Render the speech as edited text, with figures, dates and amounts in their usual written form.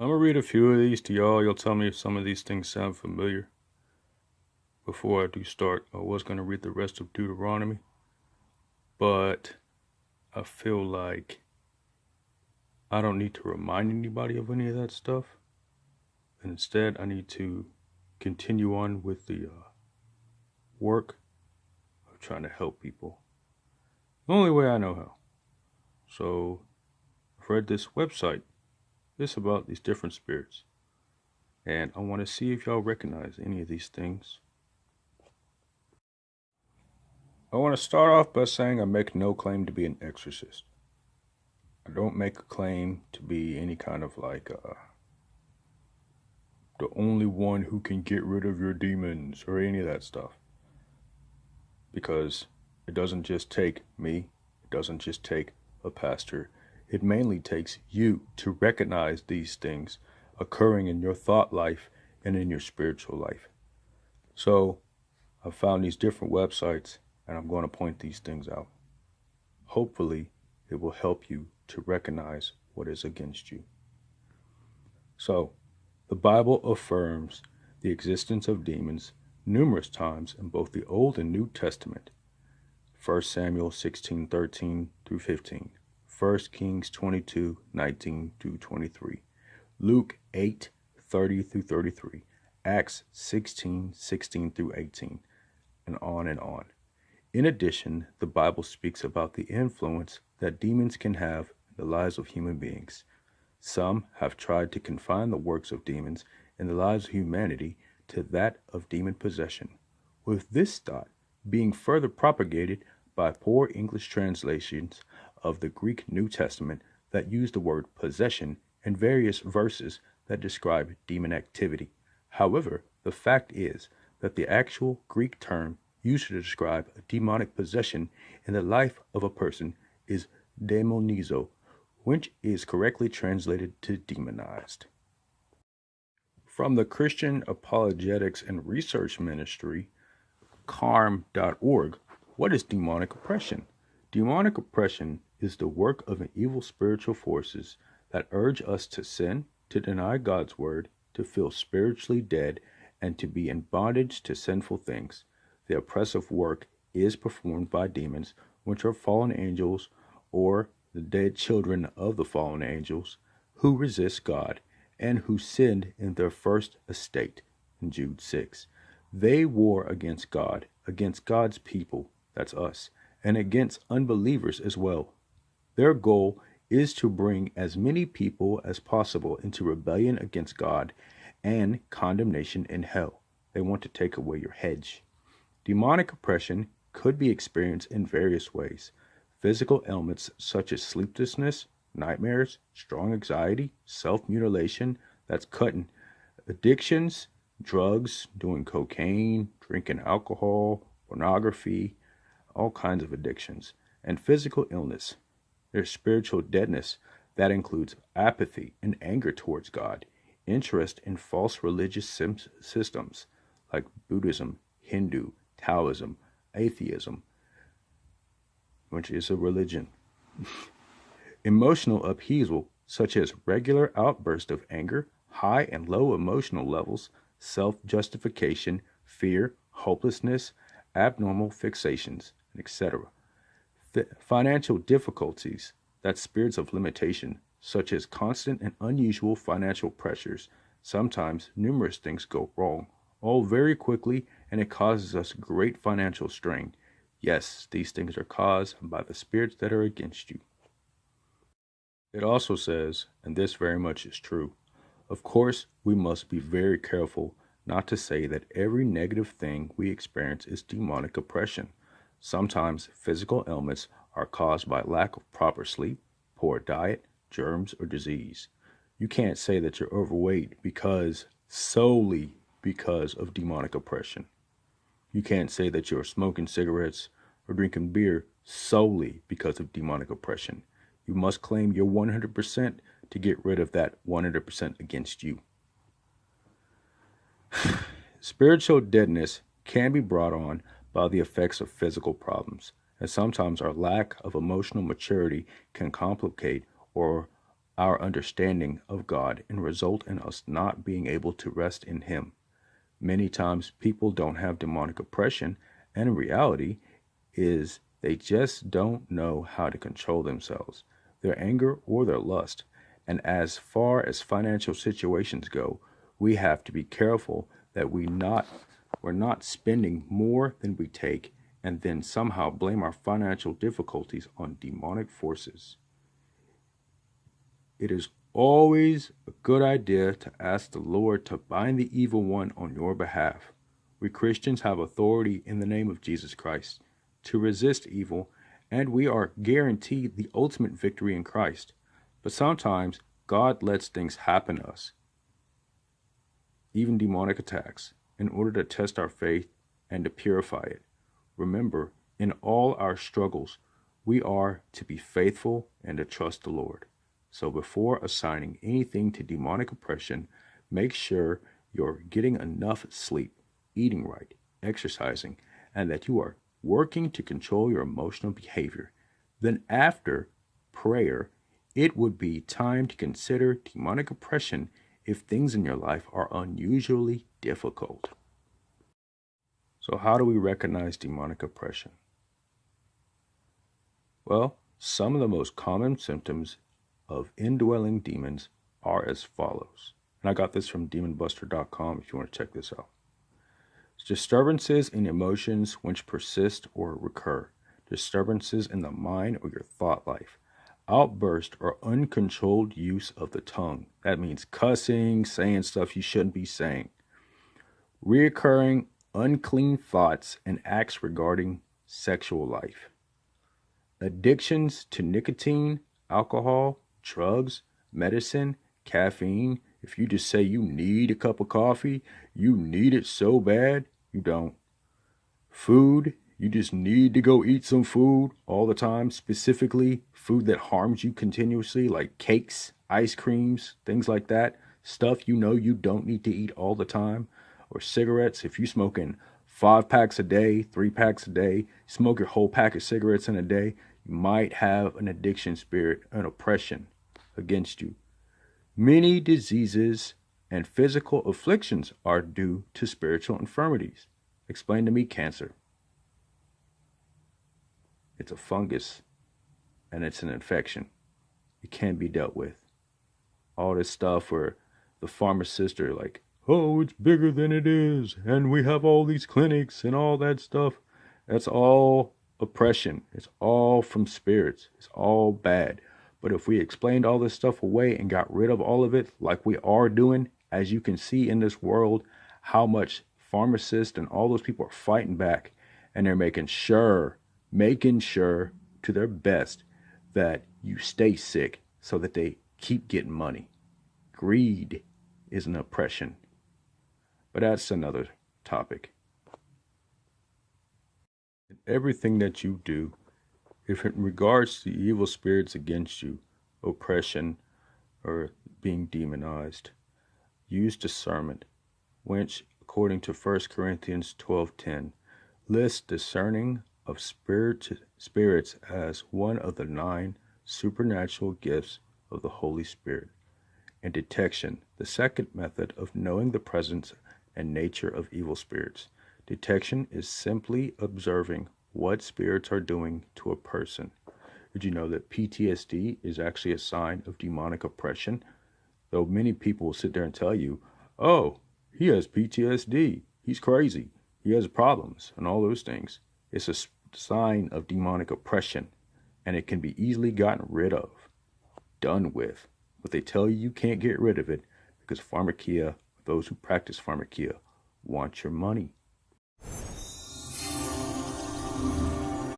I'm gonna read a few of these to y'all. You'll tell me if some of these things sound familiar. Before I do start, I was gonna read the rest of Deuteronomy, but I feel like I don't need to remind anybody of any of that stuff. And instead, I need to continue on with the work of trying to help people the only way I know how. So, I've read this website. It's about these different spirits. And I want to see if y'all recognize any of these things. I want to start off by saying I make no claim to be an exorcist. I don't make a claim to be any kind of the only one who can get rid of your demons or any of that stuff. Because it doesn't just take me, it doesn't just take a pastor. It mainly takes you to recognize these things occurring in your thought life and in your spiritual life. So I've found these different websites and I'm going to point these things out. Hopefully, it will help you to recognize what is against you. So, the Bible affirms the existence of demons numerous times in both the Old and New Testament. 1 Samuel 16:13 through 15, 1 Kings 22:19 through 23, Luke 8:30 through 33, Acts 16:16 through 18, and on and on. In addition, the Bible speaks about the influence that demons can have in the lives of human beings. Some have tried to confine the works of demons in the lives of humanity to that of demon possession, with this thought being further propagated by poor English translations of the Greek New Testament that use the word possession in various verses that describe demon activity. However, the fact is that the actual Greek term used to describe a demonic possession in the life of a person is demonizo, which is correctly translated to demonized. From the Christian Apologetics and Research Ministry, carm.org, what is demonic oppression? Demonic oppression is the work of an evil spiritual forces that urge us to sin, to deny God's word, to feel spiritually dead, and to be in bondage to sinful things. The oppressive work is performed by demons, which are fallen angels or the dead children of the fallen angels who resist God and who sinned in their first estate in Jude 6. They war against God, against God's people, that's us, and against unbelievers as well. Their goal is to bring as many people as possible into rebellion against God and condemnation in hell. They want to take away your hedge. Demonic oppression could be experienced in various ways. Physical ailments such as sleeplessness, nightmares, strong anxiety, self-mutilation, that's cutting, addictions, drugs, doing cocaine, drinking alcohol, pornography, all kinds of addictions, and physical illness. There's spiritual deadness that includes apathy and anger towards God, interest in false religious systems like Buddhism, Hindu, Taoism, atheism, which is a religion. Emotional upheaval, such as regular outbursts of anger, high and low emotional levels, self-justification, fear, hopelessness, abnormal fixations, etc. Financial difficulties, that's spirits of limitation, such as constant and unusual financial pressures. Sometimes numerous things go wrong, all very quickly, and it causes us great financial strain. Yes, these things are caused by the spirits that are against you. It also says, and this very much is true, of course, we must be very careful not to say that every negative thing we experience is demonic oppression. Sometimes physical ailments are caused by lack of proper sleep, poor diet, germs, or disease. You can't say that you're overweight solely because of demonic oppression. You can't say that you're smoking cigarettes or drinking beer solely because of demonic oppression. You must claim your 100% to get rid of that 100% against you. Spiritual deadness can be brought on by the effects of physical problems, and sometimes our lack of emotional maturity can complicate or our understanding of God and result in us not being able to rest in Him. Many times people don't have demonic oppression, and in reality is they just don't know how to control themselves, their anger or their lust. And as far as financial situations go, we have to be careful that we're not spending more than we take and then somehow blame our financial difficulties on demonic forces. It is always a good idea to ask the Lord to bind the evil one on your behalf. We Christians have authority in the name of Jesus Christ to resist evil, and we are guaranteed the ultimate victory in Christ. But sometimes God lets things happen to us, even demonic attacks, in order to test our faith and to purify it. Remember, in all our struggles, we are to be faithful and to trust the Lord. So before assigning anything to demonic oppression, make sure you're getting enough sleep, eating right, exercising, and that you are working to control your emotional behavior. Then after prayer, it would be time to consider demonic oppression if things in your life are unusually difficult. So how do we recognize demonic oppression? Well, some of the most common symptoms of indwelling demons are as follows. And I got this from demonbuster.com if you want to check this out. Disturbances in emotions which persist or recur. Disturbances in the mind or your thought life. Outburst or uncontrolled use of the tongue. That means cussing, saying stuff you shouldn't be saying. Reoccurring unclean thoughts and acts regarding sexual life. Addictions to nicotine, alcohol, drugs, medicine, caffeine. If you just say you need a cup of coffee, you need it so bad, you don't. Food, you just need to go eat some food all the time, specifically food that harms you continuously, like cakes, ice creams, things like that. Stuff you know you don't need to eat all the time. Or cigarettes, if you're smoking 5 packs a day, 3 packs a day, smoke your whole pack of cigarettes in a day, you might have an addiction spirit, an oppression against you. Many diseases and physical afflictions are due to spiritual infirmities. Explain to me cancer. It's a fungus and it's an infection. It can be dealt with. All this stuff where the pharmacists are like, oh, it's bigger than it is, and we have all these clinics and all that stuff. That's all oppression. It's all from spirits. It's all bad. But if we explained all this stuff away and got rid of all of it, like we are doing, as you can see in this world, how much pharmacists and all those people are fighting back, and they're making sure to their best that you stay sick so that they keep getting money. Greed is an oppression. But that's another topic. Everything that you do, if in regards to evil spirits against you, oppression, or being demonized, use discernment, which, according to 1 Corinthians 12:10, lists discerning of spirits as one of the 9 supernatural gifts of the Holy Spirit, and detection, the second method of knowing the presence and nature of evil spirits. Detection is simply observing what spirits are doing to a person. Did you know that PTSD is actually a sign of demonic oppression? Though many people will sit there and tell you, oh, he has PTSD, he's crazy, he has problems, and all those things. It's a sign of demonic oppression, and it can be easily gotten rid of, done with. But they tell you can't get rid of it because pharmakia, those who practice pharmakia, want your money.